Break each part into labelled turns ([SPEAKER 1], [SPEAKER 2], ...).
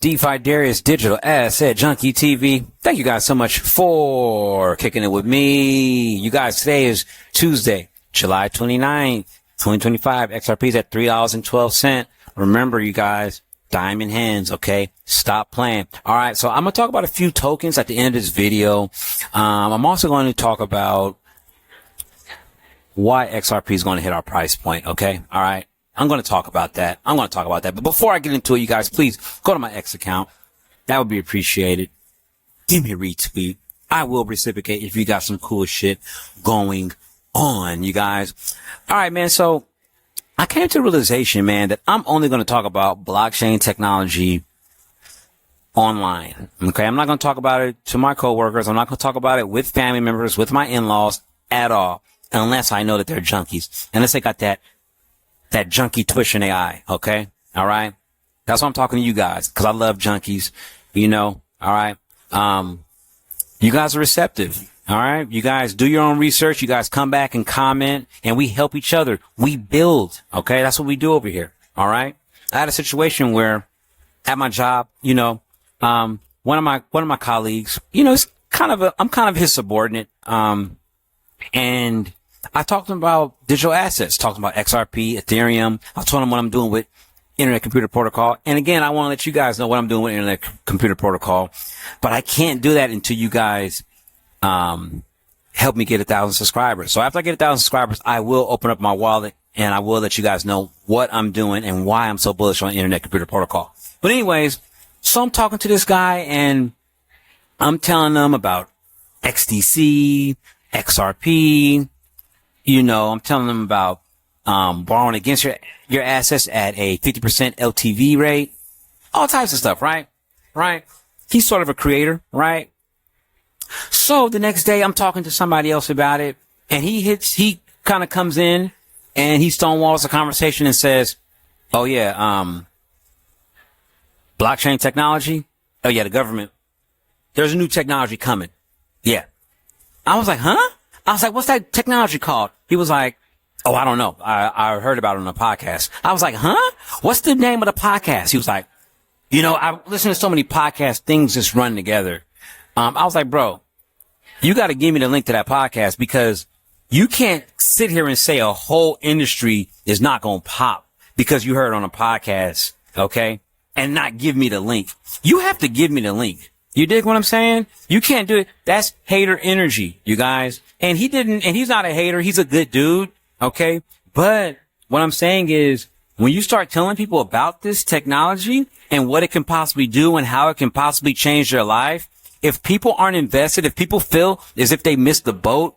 [SPEAKER 1] DefiDaryus Digital Asset Junkie TV. Thank you guys so much for kicking it with me. You guys, today is Tuesday, July 29th, 2025. XRP is at $3.12. Remember, you guys, diamond hands, okay? Stop playing. All right, so I'm going to talk about a few tokens at the end of this video. I'm also going to talk about why XRP is going to hit our price point, okay? All right. I'm going to talk about that. But before I get into it, you guys, please go to my X account. That would be appreciated. Give me a retweet. I will reciprocate if you got some cool shit going on, you guys. All right, man. So I came to the realization, man, that I'm only going to talk about blockchain technology online. Okay. I'm not going to talk about it to my coworkers. I'm not going to talk about it with family members, with my in-laws at all, unless I know that they're junkies. Unless they got that junkie twitch in their eye, okay? All right? That's why I'm talking to you guys, because I love junkies, you know? All right? You guys are receptive, all right? You guys do your own research. You guys come back and comment, and we help each other. We build, okay? That's what we do over here, all right? I had a situation where at my job, you know, one of my colleagues, you know, I'm kind of his subordinate, and I talked to him about digital assets, talking about XRP, Ethereum. I told him what I'm doing with Internet Computer Protocol. And again, I want to let you guys know what I'm doing with Internet Computer Protocol, but I can't do that until you guys, help me get 1,000 subscribers. So after I get 1,000 subscribers, I will open up my wallet and I will let you guys know what I'm doing and why I'm so bullish on Internet Computer Protocol. But anyways, so I'm talking to this guy and I'm telling them about XDC, XRP. You know, I'm telling them about borrowing against your assets at a 50% LTV rate, all types of stuff, right? Right? He's sort of a creator, right? So the next day I'm talking to somebody else about it, and he kind of comes in and he stonewalls the conversation and says, "Oh yeah, blockchain technology. Oh yeah, the government. There's a new technology coming. Yeah." I was like, "Huh?" I was like, "What's that technology called?" He was like, "Oh, I don't know. I heard about it on a podcast." I was like, "Huh? What's the name of the podcast?" He was like, "You know, I listen to so many podcasts, things just run together." I was like, "Bro, you got to give me the link to that podcast, because you can't sit here and say a whole industry is not going to pop because you heard it on a podcast, okay, and not give me the link. You have to give me the link. You dig what I'm saying? You can't do it. That's hater energy, you guys. And he's not a hater. He's a good dude. Okay. But what I'm saying is, when you start telling people about this technology and what it can possibly do and how it can possibly change their life, if people aren't invested, if people feel as if they missed the boat,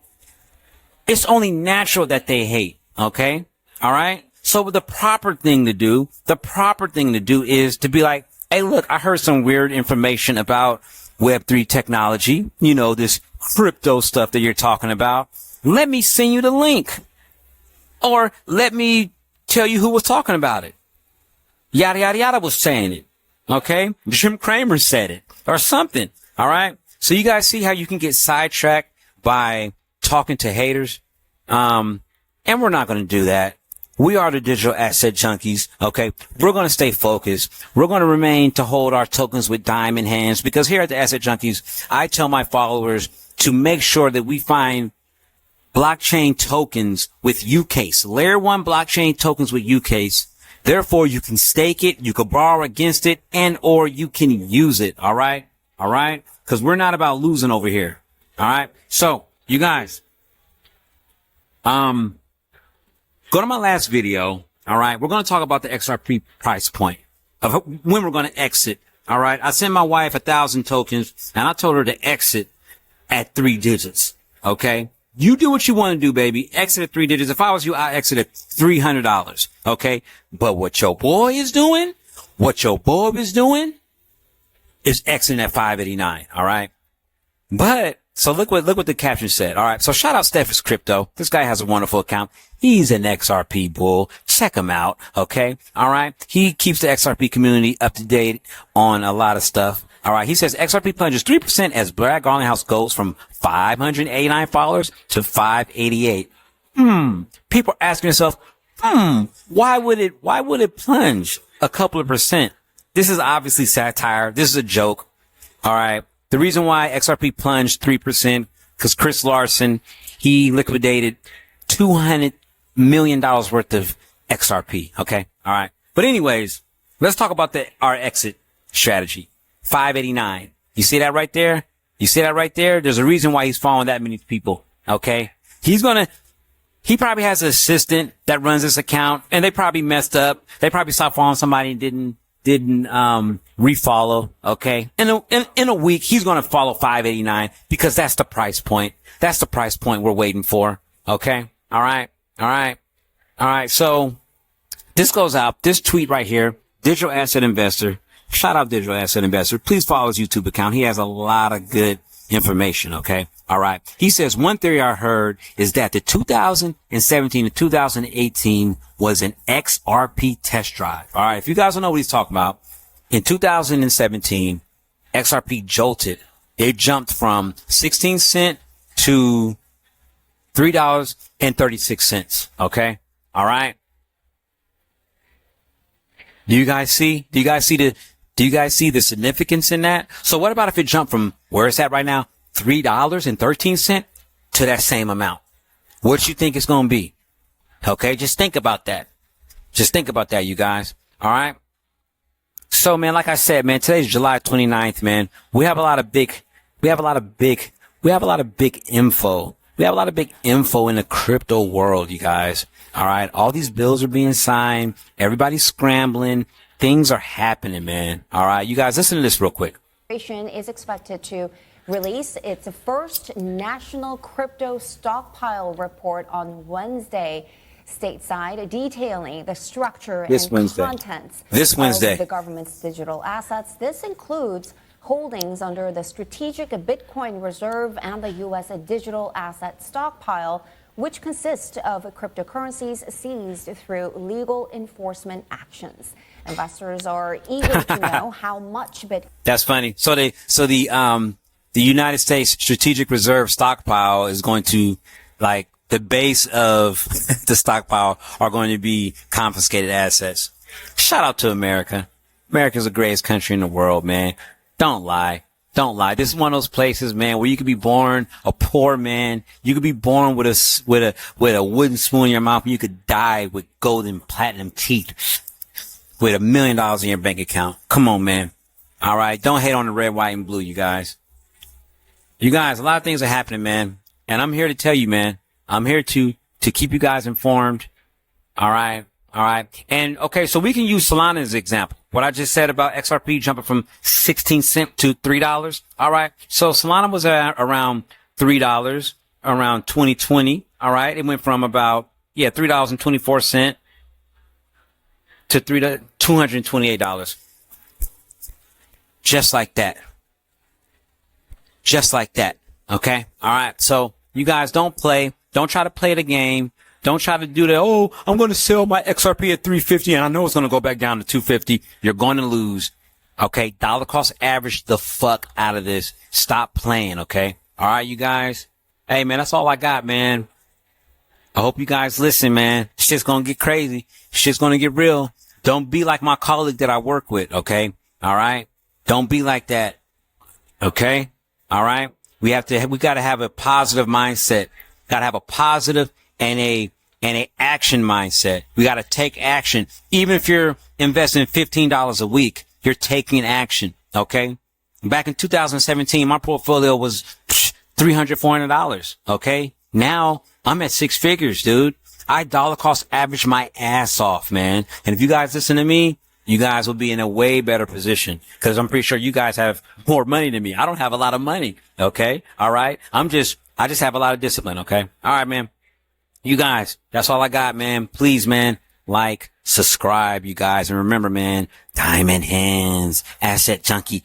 [SPEAKER 1] it's only natural that they hate. Okay. All right. So the proper thing to do is to be like, "Hey, look, I heard some weird information about Web3 technology, you know, this crypto stuff that you're talking about. Let me send you the link. Or let me tell you who was talking about it. Yada, yada, yada was saying it. Okay? Jim Cramer said it. Or something. All right? So you guys see how you can get sidetracked by talking to haters? And we're not going to do that. We are the digital asset junkies, okay? We're going to stay focused. We're going to remain to hold our tokens with diamond hands, because here at the Asset Junkies, I tell my followers to make sure that we find blockchain tokens with UCase, layer 1 blockchain tokens with UCase. Therefore, you can stake it, you can borrow against it, and or you can use it, all right? All right? Because we're not about losing over here, all right? So, you guys, go to my last video, all right? We're going to talk about the XRP price point of when we're going to exit, all right? I sent my wife 1,000 tokens, and I told her to exit at 3 digits, okay? You do what you want to do, baby. Exit at 3 digits. If I was you, I exit at $300, okay? But what your boy is doing is exiting at 589, all right? But so look what the caption said. All right. So shout out Steph's Crypto. This guy has a wonderful account. He's an XRP bull. Check him out. Okay. All right. He keeps the XRP community up to date on a lot of stuff. All right. He says XRP plunges 3% as Brad Garlinghouse goes from 589 followers to 588. People are asking themselves, why would it plunge a couple of percent this is obviously satire. This is a joke. All right. The reason why XRP plunged 3%, because Chris Larson, he liquidated $200 million worth of XRP. Okay. All right. But anyways, let's talk about our exit strategy. 589. You see that right there? You see that right there? There's a reason why he's following that many people. Okay. He probably has an assistant that runs this account, and they probably messed up. They probably stopped following somebody and didn't refollow. Okay. In a week, he's going to follow 589 because that's the price point. That's the price point we're waiting for. Okay. All right. All right. All right. So this goes out, this tweet right here, Digital Asset Investor. Shout out Digital Asset Investor. Please follow his YouTube account. He has a lot of good information. Okay. All right. He says, one theory I heard is that the 2017 to 2018 was an XRP test drive. All right. If you guys don't know what he's talking about, in 2017, XRP jolted. It jumped from 16 cents to $3.36. Okay. All right. Do you guys see the significance in that? So what about if it jumped from where it's at right now, $3.13 to that same amount? What you think it's going to be? Okay. Just think about that. Just think about that, you guys. All right. So, man, like I said, man, today's July 29th, man. We have a lot of big info. We have a lot of big info in the crypto world, you guys. All right. All these bills are being signed. Everybody's scrambling. Things are happening, man. All right. You guys, listen to this real quick.
[SPEAKER 2] Is expected to release its first national crypto stockpile report on Wednesday stateside, detailing the structure and contents of the government's digital assets. This includes holdings under the Strategic Bitcoin Reserve and the U.S. Digital Asset Stockpile, which consist of cryptocurrencies seized through legal enforcement actions. Investors are eager to know how much Bitcoin.
[SPEAKER 1] That's funny. So the United States Strategic Reserve Stockpile is going to, like, the base of the stockpile are going to be confiscated assets. Shout out to America. America's the greatest country in the world, man. Don't lie. Don't lie. This is one of those places, man, where you could be born a poor man. You could be born with a wooden spoon in your mouth, and you could die with gold and platinum teeth with $1 million in your bank account. Come on, man. All right. Don't hate on the red, white, and blue, you guys. You guys, a lot of things are happening, man. And I'm here to tell you, man. I'm here to keep you guys informed. All right. All right. And okay, so we can use Solana as an example. What I just said about XRP jumping from 16 cents to $3. All right. So Solana was at around $3 around 2020. All right. It went from about, $3.24 to $228. Just like that. Just like that. Okay. All right. So you guys don't play. Don't try to play the game. Don't try to do that. Oh, I'm going to sell my XRP at 350 and I know it's going to go back down to 250. You're going to lose. Okay. Dollar cost average the fuck out of this. Stop playing. Okay. All right, you guys. Hey, man, that's all I got, man. I hope you guys listen, man. Shit's going to get crazy. Shit's going to get real. Don't be like my colleague that I work with. Okay. All right. Don't be like that. Okay. All right. We got to have a positive mindset. Got to have a positive and a action mindset. We got to take action. Even if you're investing $15 a week, you're taking action. Okay. Back in 2017, my portfolio was $300, $400. Okay. Now I'm at six figures, dude. I dollar cost average my ass off, man. And if you guys listen to me, you guys will be in a way better position because I'm pretty sure you guys have more money than me. I don't have a lot of money. Okay. All right. I just have a lot of discipline. Okay. All right, man. You guys, that's all I got, man. Please, man, like, subscribe, you guys. And remember, man, diamond hands, asset junkie